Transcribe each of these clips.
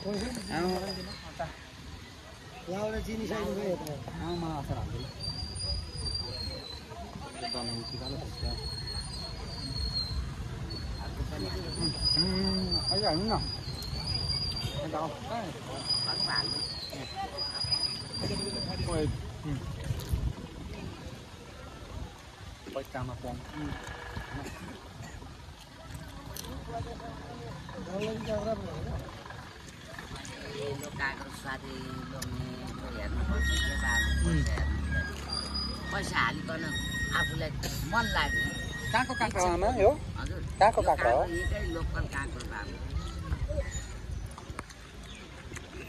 यहाँबाट चिनी साइड गयो त आमा असर हाल्दैन अहिले हाल्नु न पैसामा पाउँ काँक्रो स्वादी हेर्नुपर्छ पैसा हालिकन आफूलाई मन लाग्यो कहाँको काँक्रामा हो हजुर कहाँको काँक्रा हो यहीँकै लोकल काँक्रो बाबु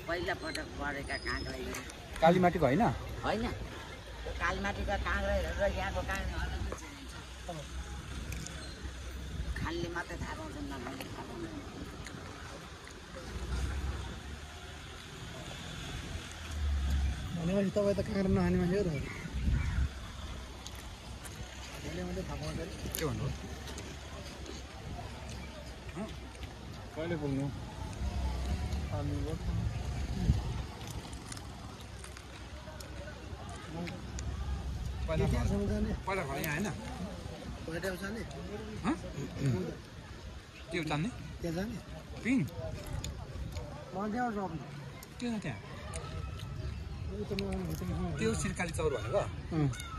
पहिला पटक परेका काँक्रा कालीमाटीको होइन होइन कालीमाटीका काँक्रा र यहाँको काँक्रा खालले मात्रै थाहा पाउँछन् नखाने थाहा पाउँदैन भनेपछि तपाईँ त काँक्रा नखाने मान्छे हो त मात्रै थाहा पाउँदैन के भन्नु कहिले पुग्नु पहिला घर यहाँ होइन पैटामा जाने के जान्ने त्यहाँ जाने पिङ मलाई त्यहाँ जब्नु के छ त्यहाँ त्यो सिर्काली चौर भनेको